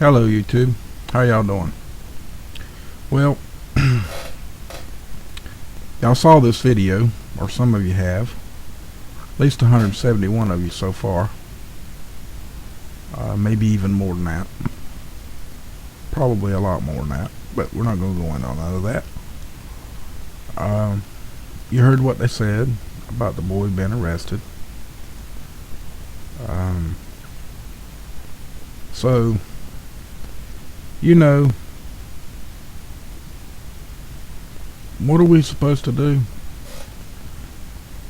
Hello YouTube, how y'all doing? Well, y'all saw this video, or some of you have, at least 171 of you so far, maybe even more than that, probably a lot more than that, but we're not going to go into none of that. You heard what they said about the boy being arrested. So, you know, what are we supposed to do?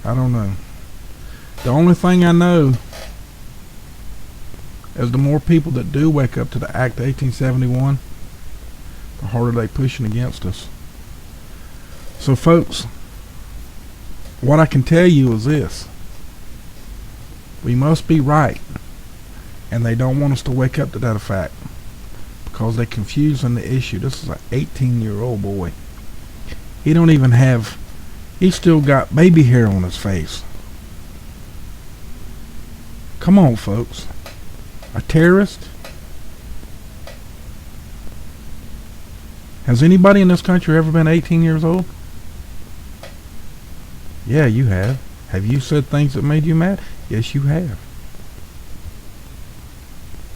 I don't know. The only thing I know is the more people that do wake up to the Act 1871, the harder they pushing against us. So folks, what I can tell you is this: we must be right, and they don't want us to wake up to that fact because they're confusing the issue. This is an 18-year-old boy. He don't even have, he's still got baby hair on his face. Come on, folks. A terrorist? Has anybody in this country ever been 18 years old? Yeah, you have. Have you said things that made you mad? Yes, you have.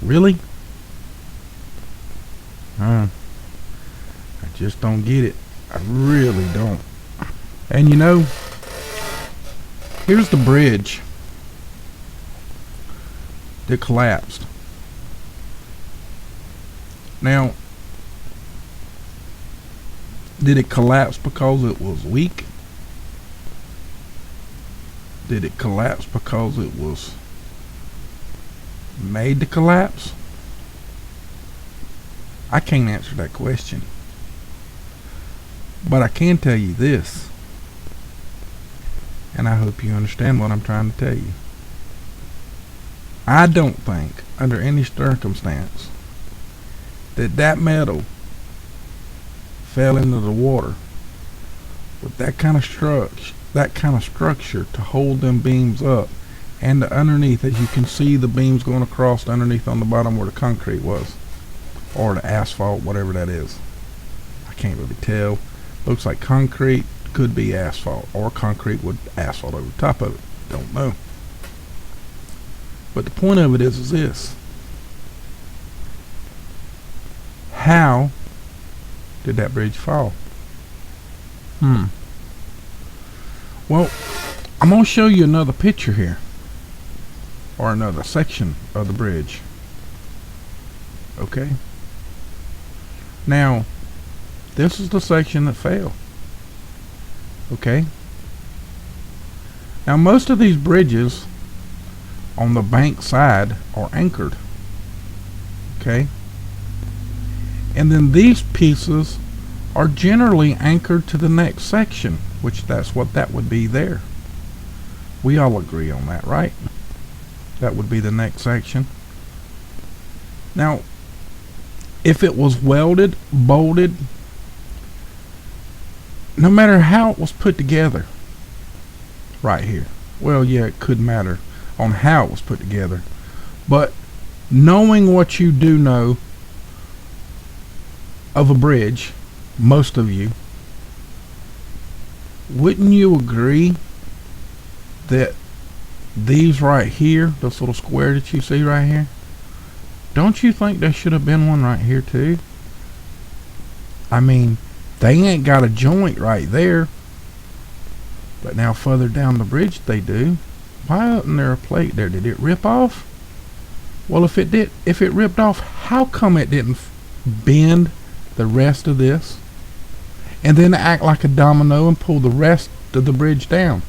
Really? I just don't get it. I really don't. And you know, here's the bridge that collapsed. Now, did it collapse because it was weak? Did it collapse because it was made to collapse? I can't answer that question. But I can tell you this, and I hope you understand what I'm trying to tell you. I don't think, under any circumstance, that metal fell into the water with that kind of structure to hold them beams up, and underneath, as you can see, the beams going across underneath on the bottom where the concrete was, or the asphalt, whatever that is. I can't really tell. Looks like concrete, could be asphalt, or concrete with asphalt over the top of it. Don't know. But the point of it is this: how did that bridge fall? Well, I'm going to show you another picture here, or another section of the bridge. Okay? Now, this is the section that fell. Okay? Now, most of these bridges on the bank side are anchored. Okay? And then these pieces are generally anchored to the next section, which that's what that would be there. We all agree on that, right? That would be the next section. Now, if it was welded, bolted, no matter how it was put together, right here, well, yeah, it could matter on how it was put together, but knowing what you do know of a bridge, most of you, wouldn't you agree that these right here, this little square that you see right here, don't you think there should have been one right here too? I mean, they ain't got a joint right there, but now further down the bridge they do. Why isn't there a plate there? Did it rip off? Well, if it did, if it ripped off, how come it didn't bend the rest of this and then act like a domino and pull the rest of the bridge down?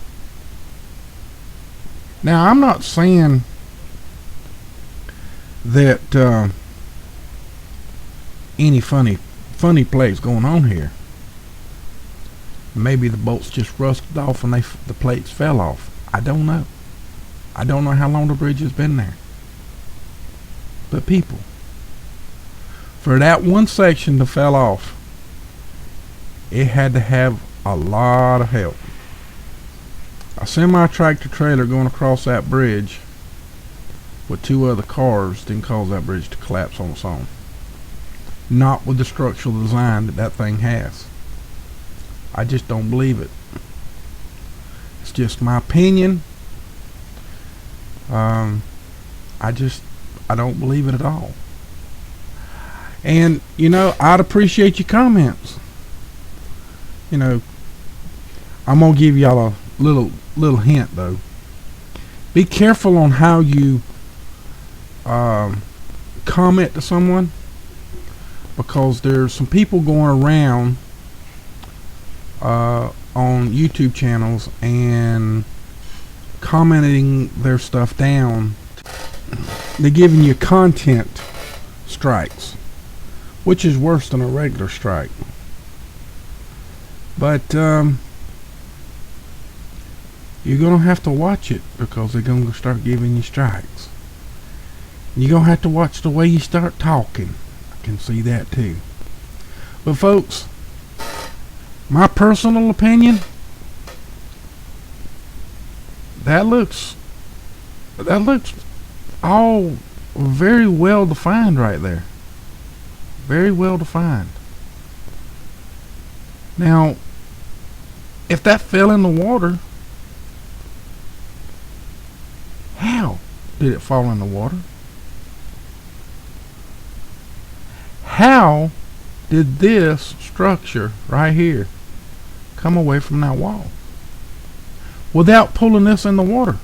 Now, I'm not saying that any funny plays going on here. Maybe the bolts just rusted off and the plates fell off. I don't know. I don't know how long the bridge has been there. But people, for that one section to fell off, it had to have a lot of help. A semi-tractor trailer going across that bridge with two other cars didn't cause that bridge to collapse on its own. not with the structural design that that thing has. I just don't believe it. It's just my opinion. I don't believe it at all. And I'd appreciate your comments. I'm gonna give y'all a little hint though. Be careful on how you comment to someone, because there's some people going around on YouTube channels and commenting their stuff down. They're giving you content strikes, which is worse than a regular strike. But you're gonna have to watch it, because they're gonna start giving you strikes. You're gonna have to watch the way you start talking. I can see that too. But folks, my personal opinion, that looks all very well defined right there. Very well defined. Now, if that fell in the water, how did it fall in the water? How did this structure right here come away from that wall without pulling this in the water?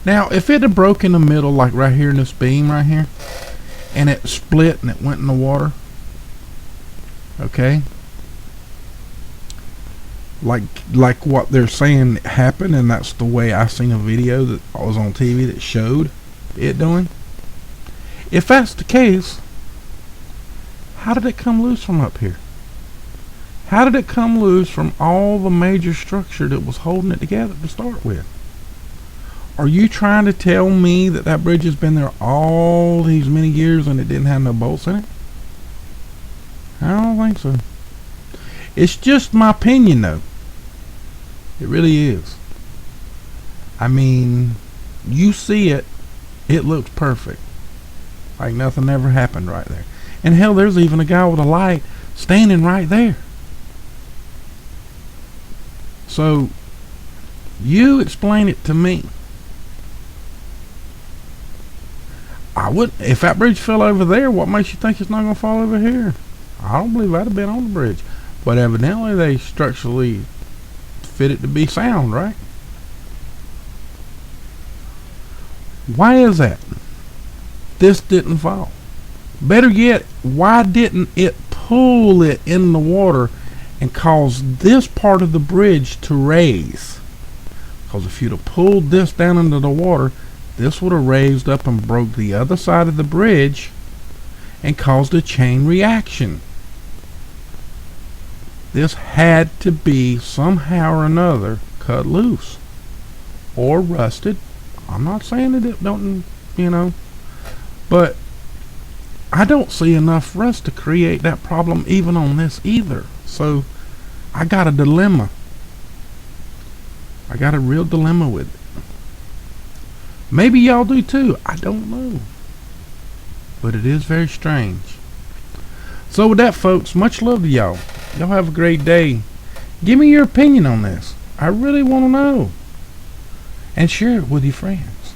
Now, if it had broke in the middle, like right here in this beam right here, and it split and it went in the water, okay, like what they're saying happened, and that's the way I seen a video that was on TV that showed it doing. If that's the case, how did it come loose from up here? How did it come loose from all the major structure that was holding it together to start with? Are you trying to tell me that that bridge has been there all these many years and it didn't have no bolts in it? I don't think so. It's just my opinion though. It really is. I mean, you see it, it looks perfect. Like nothing ever happened right there. And hell, there's even a guy with a light standing right there. So, you explain it to me. I would, if that bridge fell over there, what makes you think it's not going to fall over here? I don't believe I'd have been on the bridge. But evidently they structurally fit it to be sound, right? Why is that? This didn't fall. Better yet, why didn't it pull it in the water and cause this part of the bridge to raise? Because if you'd have pulled this down into the water, this would have raised up and broke the other side of the bridge and caused a chain reaction. This had to be somehow or another cut loose or rusted. I'm not saying that it don't, but I don't see enough rust to create that problem even on this either. So I got a dilemma. I got a real dilemma with it. Maybe y'all do too. I don't know. But it is very strange. So with that, folks, much love to y'all. Y'all have a great day. Give me your opinion on this. I really want to know. And share it with your friends.